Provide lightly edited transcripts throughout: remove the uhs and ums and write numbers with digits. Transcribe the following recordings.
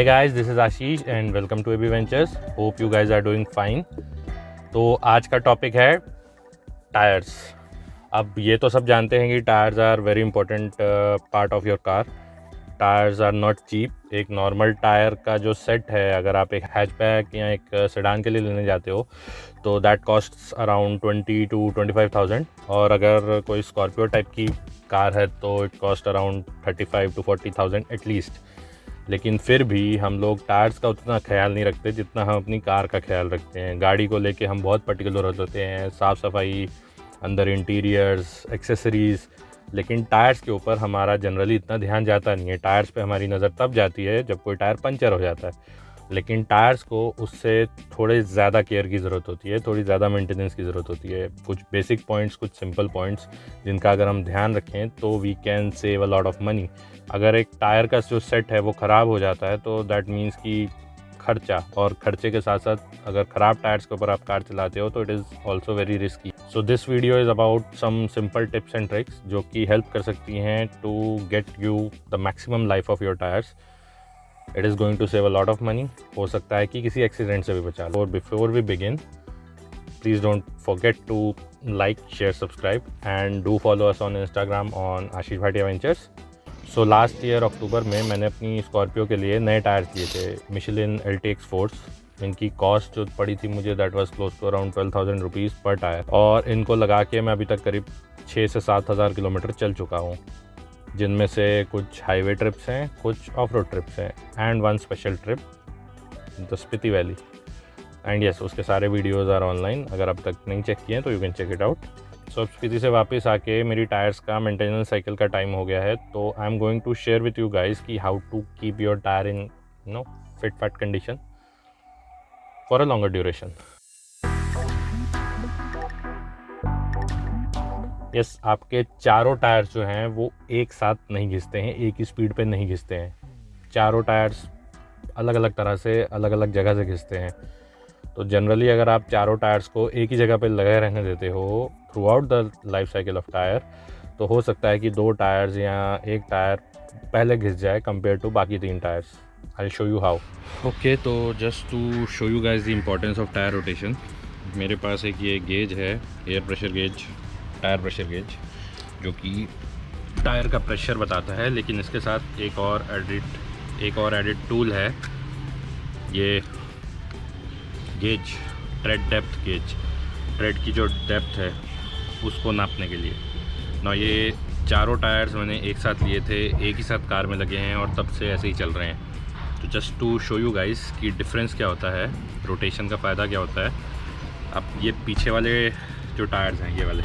Hey guys, this is Ashish and welcome to AB Ventures. Hope you guys are doing fine. तो आज का topic है tyres. अब ये तो सब जानते हैं कि tyres are very important part of your car. Tyres are not cheap. एक नॉर्मल टायर का जो सेट है, अगर आप एक हैचबैक या एक सेडान के लिए लेने जाते हो तो दैट कॉस्ट्स अराउंड 20 to 25,000, और अगर कोई स्कॉर्पियो टाइप की कार है तो it cost around 35 to 40,000 at least. लेकिन फिर भी हम लोग टायर्स का उतना ख्याल नहीं रखते जितना हम अपनी कार का ख्याल रखते हैं। गाड़ी को लेके हम बहुत पर्टिकुलर होते हैं, साफ़ सफाई, अंदर इंटीरियर्स, एक्सेसरीज़, लेकिन टायर्स के ऊपर हमारा जनरली इतना ध्यान जाता नहीं है। टायर्स पे हमारी नज़र तब जाती है जब कोई टायर पंचर हो जाता है, लेकिन टायर्स को उससे थोड़े ज़्यादा केयर की ज़रूरत होती है, थोड़ी ज़्यादा मेंटेनेंस की ज़रूरत होती है। कुछ बेसिक पॉइंट्स, कुछ सिंपल पॉइंट्स जिनका अगर हम ध्यान रखें तो we can save a lot of money. अगर एक टायर का जो सेट है वो ख़राब हो जाता है तो दैट मीन्स कि खर्चा, और खर्चे के साथ साथ अगर ख़राब टायर्स के ऊपर आप कार चलाते हो तो it is also very risky. So this video is about some simple tips and tricks जो कि हेल्प कर सकती हैं to get you the maximum life of your tyres. It is going to save a lot of money. हो सकता है कि किसी एक्सीडेंट से भी बचा लो। और before we begin, please don't forget to like, share, subscribe and do follow us on Instagram on Ashish Bhatia ventures. So last year October में मैंने अपनी स्कॉर्पियो के लिए नए टायर्स लिए थे, मिशेलिन LTX फोर्स। इनकी कॉस्ट जो पड़ी थी मुझे that was close to around 12,000 rupees पर टायर, और इनको लगा के मैं अभी तक करीब 6 से 7 हज़ार किलोमीटर चल चुका हूँ, जिनमें से कुछ हाईवे ट्रिप्स हैं, कुछ ऑफ रोड ट्रिप्स हैं and one special trip the Spiti valley. And yes, उसके सारे वीडियोज़ आर ऑनलाइन। अगर अब तक नहीं चेक किए तो you can check it out. So Spiti से वापस आके मेरी टायर्स का मेंटेनेंस साइकिल का टाइम हो गया है, तो I am going to share with you guys कि how to keep your tyre in fit fat condition for a longer duration. Yes, आपके चारों टायर्स जो हैं वो एक साथ नहीं घिसते हैं, एक ही स्पीड पे नहीं घिसते हैं। चारों टायर्स अलग अलग तरह से, अलग अलग जगह से घिसते हैं। तो जनरली अगर आप चारों टायर्स को एक ही जगह पे लगे रहने देते हो through out the life cycle of tyre, तो हो सकता है कि 2 टायर्स या एक टायर पहले घिस जाए कंपेयर टू बाकी 3 tyres. I show you how. Okay, तो just to show you guys the importance of tyre rotation, मेरे पास एक ये गेज है, air pressure gauge, tyre pressure gauge, जो कि टायर का प्रेशर बताता है। लेकिन इसके साथ एक और एडिड टूल है, ये gauge, trade depth gauge, trade की जो डेप्थ है उसको नापने के लिए ना। ये चारों टायर्स मैंने एक साथ लिए थे, एक ही साथ कार में लगे हैं और तब से ऐसे ही चल रहे हैं। तो just to show you guys कि डिफरेंस क्या होता है, रोटेशन का फ़ायदा क्या होता है। अब ये पीछे वाले जो टायर्स हैं, ये वाले,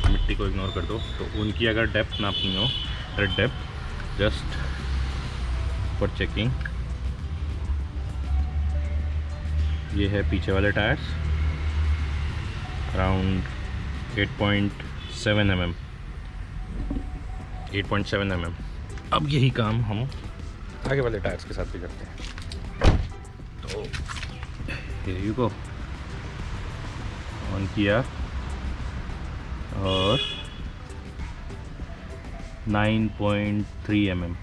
मिट्टी को इग्नोर कर दो, तो उनकी अगर डेप्थ नापनी हो, trade depth, just for checking, ये है पीछे वाले टायर्स अराउंड 8.7 mm। अब यही काम हम आगे वाले टायर्स के साथ भी करते हैं। तो here you go, ऑन किया और 9.3 mm,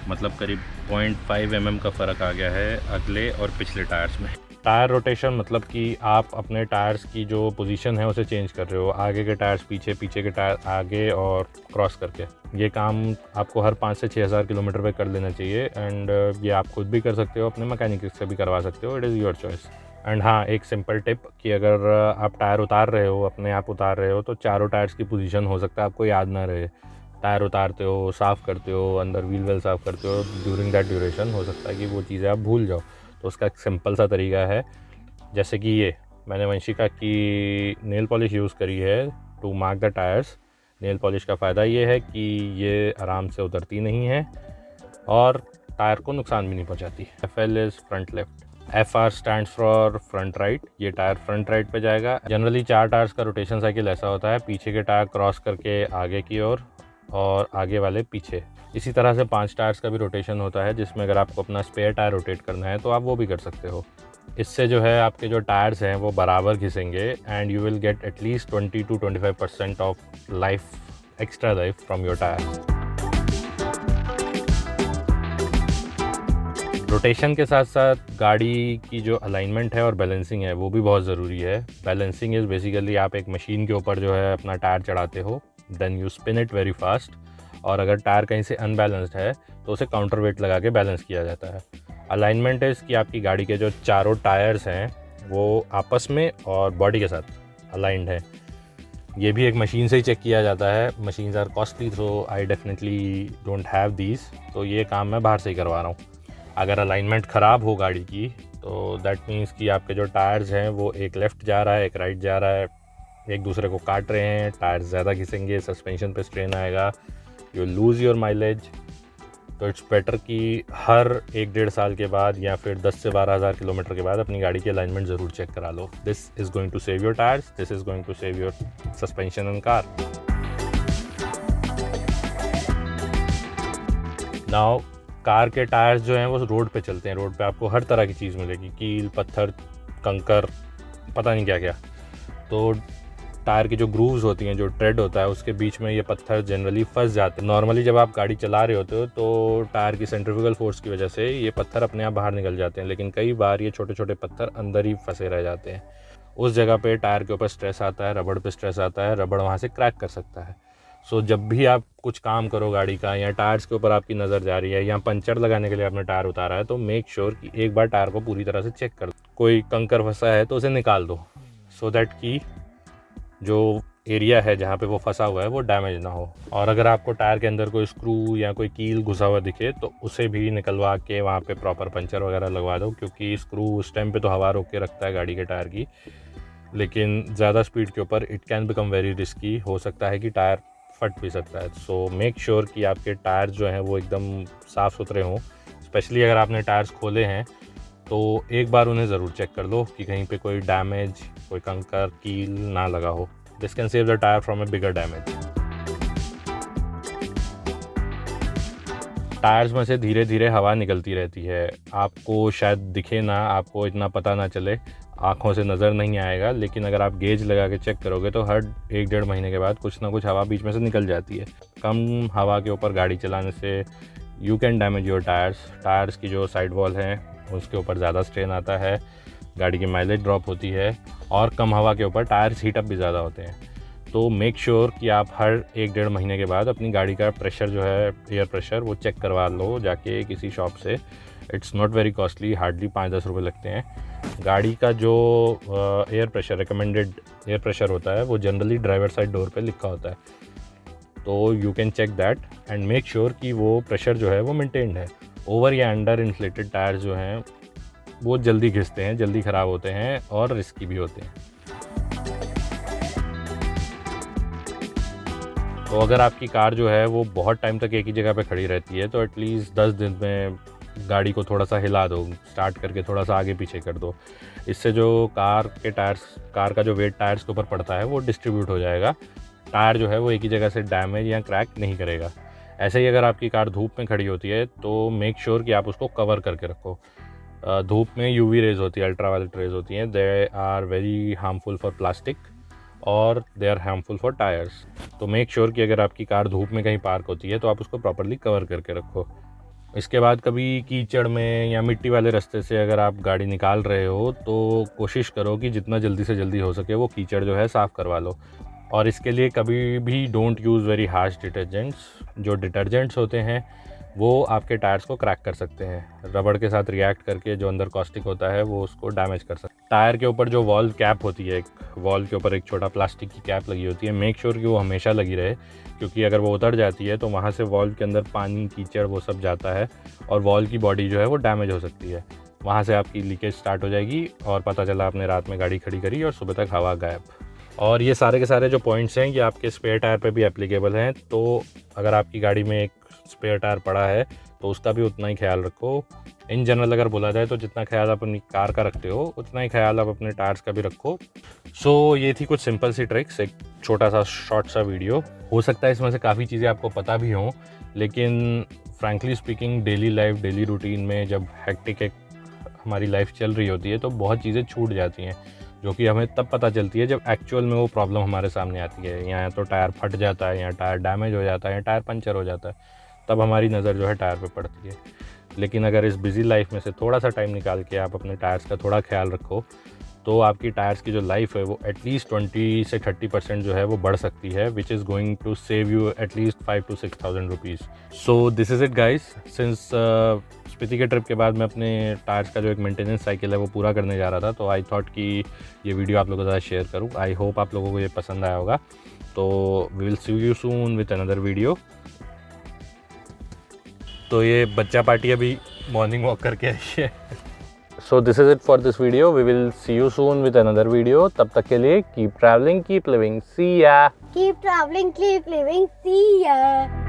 मतलब करीब 0.5 mm का फ़र्क आ गया है अगले और पिछले टायर्स में। टायर रोटेशन मतलब कि आप अपने टायर्स की जो पोजीशन है उसे चेंज कर रहे हो, आगे के टायर्स पीछे, पीछे के टायर आगे, और क्रॉस करके। ये काम आपको हर 5 से 6 हज़ार किलोमीटर पे कर लेना चाहिए। एंड ये आप खुद भी कर सकते हो, अपने मैकेनिक से भी करवा सकते हो, it is your choice. And हाँ, एक सिंपल टिप कि अगर आप टायर उतार रहे हो, अपने आप उतार रहे हो, तो चारों टायर्स की पोजीशन हो सकता है आपको याद ना रहे। टायर उतारते हो, साफ़ करते हो, अंदर व्हील वेल साफ़ करते हो, ड्यूरिंग दैट ड्यूरेशन हो सकता है कि वो चीज़ें आप भूल जाओ। तो उसका एक सिंपल सा तरीका है, जैसे कि ये मैंने वंशिका की नेल पॉलिश यूज़ करी है to mark the tyres. Nail polish का फ़ायदा ये है कि ये आराम से उतरती नहीं है और टायर को नुकसान भी नहीं पहुंचाती। FL is front left, FR stands for front right. ये टायर फ्रंट राइट पे जाएगा। जनरली 4 टायर्स का रोटेशन साइकिल ऐसा होता है, पीछे के टायर क्रॉस करके आगे की ओर और आगे वाले पीछे। इसी तरह से 5 टायर्स का भी रोटेशन होता है, जिसमें अगर आपको अपना स्पेयर टायर रोटेट करना है तो आप वो भी कर सकते हो। इससे जो है आपके जो टायर्स हैं वो बराबर घिसेंगे and you will get at least 20 to 25% of life, extra life from your tyre. Rotation के साथ साथ गाड़ी की जो अलाइनमेंट है और बैलेंसिंग है वो भी बहुत ज़रूरी है। बैलेंसिंग इज़ बेसिकली आप एक मशीन के ऊपर जो है अपना टायर चढ़ाते हो, then you spin it very fast, और अगर टायर कहीं से अनबैलेंस्ड है तो उसे काउंटर वेट लगा के बैलेंस किया जाता है। अलाइनमेंट इज़ कि आपकी गाड़ी के जो चारों टायर्स हैं वो आपस में और बॉडी के साथ अलाइंड है। ये भी एक मशीन से ही चेक किया जाता है। Machines are costly, so I definitely don't have these, तो ये काम मैं बाहर से ही करवा रहा हूँ। अगर अलाइनमेंट ख़राब हो गाड़ी की तो दैट मीन्स कि आपके जो टायर्स हैं वो एक लेफ़्ट जा रहा है, एक राइट जा रहा है, एक दूसरे को काट रहे हैं, टायर्स ज़्यादा घिसेंगे, सस्पेंशन पे स्ट्रेन आएगा, यू लूज़ योर माइलेज। तो इट्स बेटर कि हर 1-1.5 साल के बाद या फिर 10 से 12 हज़ार किलोमीटर के बाद अपनी गाड़ी की अलाइनमेंट ज़रूर चेक करा लो। This is going to save your tyres, this is going to save your suspension and car. Now car के टायर्स जो हैं वो रोड पे चलते हैं। रोड पे आपको हर तरह की चीज़ मिलेगी, कील, पत्थर, कंकर, पता नहीं क्या क्या। तो टायर की जो ग्रूव्स होती हैं, जो ट्रेड होता है, उसके बीच में ये पत्थर जनरली फंस जाते हैं। नॉर्मली जब आप गाड़ी चला रहे होते हो तो टायर की सेंट्रीफ्यूगल फोर्स की वजह से ये पत्थर अपने आप बाहर निकल जाते हैं, लेकिन कई बार ये छोटे छोटे पत्थर अंदर ही फंसे रह जाते हैं। उस जगह पे टायर के ऊपर स्ट्रेस आता है, रबड़ पे स्ट्रेस आता है, रबड़ वहाँ से क्रैक कर सकता है। सो जब भी आप कुछ काम करो गाड़ी का, या टायर्स के ऊपर आपकी नज़र जा रही है, या पंचर लगाने के लिए आपने टायर उतारा है, तो मेक श्योर कि एक बार टायर को पूरी तरह से चेक कर दो। कोई कंकर फंसा है तो उसे निकाल दो, सो दैट कि जो एरिया है जहाँ पे वो फंसा हुआ है वो डैमेज ना हो। और अगर आपको टायर के अंदर कोई स्क्रू या कोई कील घुसा हुआ दिखे तो उसे भी निकलवा के वहाँ पे प्रॉपर पंचर वगैरह लगवा दो, क्योंकि स्क्रू उस टाइम पे तो हवा रोक के रखता है गाड़ी के टायर की, लेकिन ज़्यादा स्पीड के ऊपर it can become very risky, हो सकता है कि टायर फट भी सकता है। सो मेक श्योर कि आपके टायर जो हैं वो एकदम साफ़ सुथरे हों। स्पेशली अगर आपने टायर्स खोले हैं तो एक बार उन्हें ज़रूर चेक कर लो कि कहीं पे कोई डैमेज, कोई कंकर, कील ना लगा हो। This can save the tire from a bigger damage. Tyres में से धीरे धीरे हवा निकलती रहती है, आपको शायद दिखे ना, आपको इतना पता ना चले, आँखों से नज़र नहीं आएगा, लेकिन अगर आप गेज लगा के चेक करोगे तो हर 1-1.5 महीने के बाद कुछ ना कुछ हवा बीच में से निकल जाती है। कम हवा के ऊपर गाड़ी चलाने से you can damage your tyres. Tyres की जो साइड वॉल हैं उसके ऊपर ज़्यादा स्ट्रेन आता है, गाड़ी की माइलेज ड्रॉप होती है, और कम हवा के ऊपर टायर्स हीटअप भी ज़्यादा होते हैं। तो मेक श्योर कि आप हर 1-1.5 महीने के बाद अपनी गाड़ी का प्रेशर जो है, एयर प्रेशर, वो चेक करवा लो जाके किसी शॉप से। It's not very costly, hardly 5-10 रुपये लगते हैं। गाड़ी का जो air pressure, recommended air pressure होता है, वो जनरली ड्राइवर साइड डोर पे लिखा होता है, तो you can check that and make sure कि वो प्रेशर जो है वो मेंटेन्ड है। ओवर या अंडर इन्फ्लेटेड टायर्स जो हैं वो जल्दी घिसते हैं, जल्दी ख़राब होते हैं और रिस्की भी होते हैं। तो अगर आपकी कार जो है वो बहुत टाइम तक एक ही जगह पे खड़ी रहती है तो एटलीस्ट 10 दिन में गाड़ी को थोड़ा सा हिला दो, स्टार्ट करके थोड़ा सा आगे पीछे कर दो। इससे जो कार का जो वेट टायर्स के ऊपर पड़ता है वो डिस्ट्रीब्यूट हो जाएगा। टायर जो है वो एक ही जगह से डैमेज या क्रैक नहीं करेगा। ऐसे ही अगर आपकी कार धूप में खड़ी होती है तो मेक श्योर कि आप उसको कवर करके रखो। धूप में यूवी रेज होती है, अल्ट्रावायलेट रेज होती हैं, they are very harmful for plastic और they are harmful for tyres. तो मेक श्योर कि अगर आपकी कार धूप में कहीं पार्क होती है तो आप उसको प्रॉपर्ली कवर करके रखो। इसके बाद कभी कीचड़ में या मिट्टी वाले रास्ते से अगर आप गाड़ी निकाल रहे हो तो कोशिश करो कि जितना जल्दी से जल्दी हो सके वो कीचड़ जो है साफ़ करवा लो। और इसके लिए कभी भी don't use very harsh detergents. जो डिटर्जेंट्स होते हैं वो आपके टायर्स को क्रैक कर सकते हैं, रबड़ के साथ रिएक्ट करके जो अंदर कॉस्टिक होता है वो उसको डैमेज कर सकता है। टायर के ऊपर जो वॉल्व कैप होती है, एक वॉल्व के ऊपर एक छोटा प्लास्टिक की कैप लगी होती है, मेक श्योर कि वो हमेशा लगी रहे, क्योंकि अगर वो उतर जाती है तो वहाँ से वॉल्व के अंदर पानी, कीचड़, वो सब जाता है और वॉल्व की बॉडी जो है वो डैमेज हो सकती है। वहाँ से आपकी लीकेज स्टार्ट हो जाएगी और पता चला आपने रात में गाड़ी खड़ी करी और सुबह तक हवा गायब। और ये सारे के सारे जो पॉइंट्स हैं ये आपके स्पेयर टायर पे भी एप्लीकेबल हैं। तो अगर आपकी गाड़ी में एक स्पेयर टायर पड़ा है तो उसका भी उतना ही ख्याल रखो। इन जनरल अगर बोला जाए तो जितना ख्याल आप अपनी कार का रखते हो उतना ही ख्याल आप अपने टायर्स का भी रखो। सो ये थी कुछ सिंपल सी ट्रिक्स, एक छोटा सा शॉर्ट सा वीडियो। हो सकता है इसमें से काफ़ी चीज़ें आपको पता भी हों, लेकिन frankly speaking daily life, daily routine में जब हेक्टिक एक हमारी लाइफ चल रही होती है तो बहुत चीज़ें छूट जाती हैं, जो कि हमें तब पता चलती है जब एक्चुअल में वो प्रॉब्लम हमारे सामने आती है। या तो टायर फट जाता है, या टायर डैमेज हो जाता है, या टायर पंचर हो जाता है, तब हमारी नज़र जो है टायर पे पड़ती है। लेकिन अगर इस बिज़ी लाइफ में से थोड़ा सा टाइम निकाल के आप अपने टायर्स का थोड़ा ख्याल रखो तो आपकी टायर्स की जो लाइफ है वो एटलीस्ट 20 से 30% जो है वो बढ़ सकती है, which is going to save you at least 5 to 6,000 rupees. So this is it guys. Since Spiti के ट्रिप के बाद मैं अपने टायर्स का जो एक मेंटेनेंस साइकिल है वो पूरा करने जा रहा था, तो आई थॉट कि ये वीडियो आप लोगों के साथ शेयर करूँ। आई होप आप लोगों को ये पसंद आया होगा। तो we will see you soon with another video. तो ये बच्चा पार्टी अभी मॉर्निंग वॉक करके आई है। So this is it for this video. We will see you soon with another video. तब तक के लिए keep traveling, keep living. See ya. Keep traveling, keep living. See ya.